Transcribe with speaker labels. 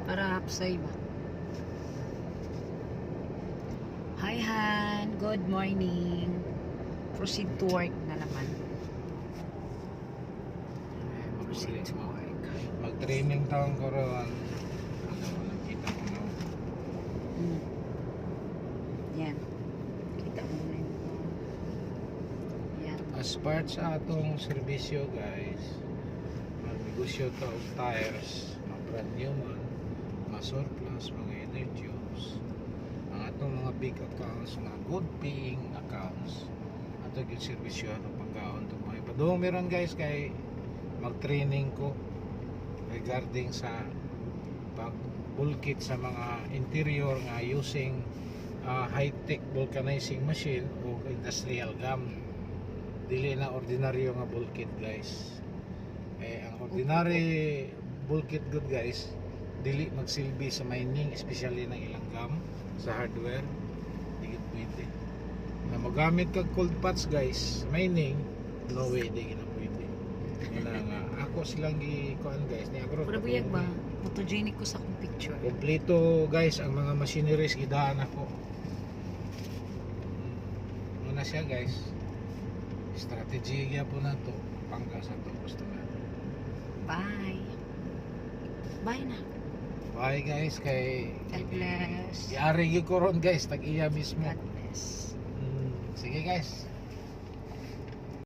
Speaker 1: Para hapsay ba? Hi Han, good morning. Proceed to work na naman. Proceed to work.
Speaker 2: Mag-training taong karoon. Nakita ko na.
Speaker 1: Yan. Kita mo na yun. Yan.
Speaker 2: As part sa atong serbisyo guys, magnegosyo ta og tires, ma-brand new man, ma-surplus, mga inner tubes, ang atong mga big accounts, mga good paying accounts, ato gyud serbisyo atong pagkaon to mga iba. Meron guys kay mag-training ko regarding sa pag-bulkit sa mga interior nga using high-tech vulcanizing machine o industrial gum. Dili na ordinaryo nga bulkit guys. Ang ordinary bulkit good guys, dili magsilbi sa mining, especially ng ilang gum sa hardware. Di gid pwede. Na magamit kag cold patch guys, mining, no way di gina pwede. Wala nga. Ako silang gi-kuan guys, ni agro.
Speaker 1: Pura buyag ba? Photogenic ko sa akong picture.
Speaker 2: Kompleto guys ang mga machineries gidaan ako. Muna siya guys. Strategy po na to pangka sa to customer.
Speaker 1: Bye. Bye na.
Speaker 2: Bye guys kay
Speaker 1: God bless.
Speaker 2: Iari gyud ko ron guys tag iya mismo.
Speaker 1: God bless.
Speaker 2: Sige guys.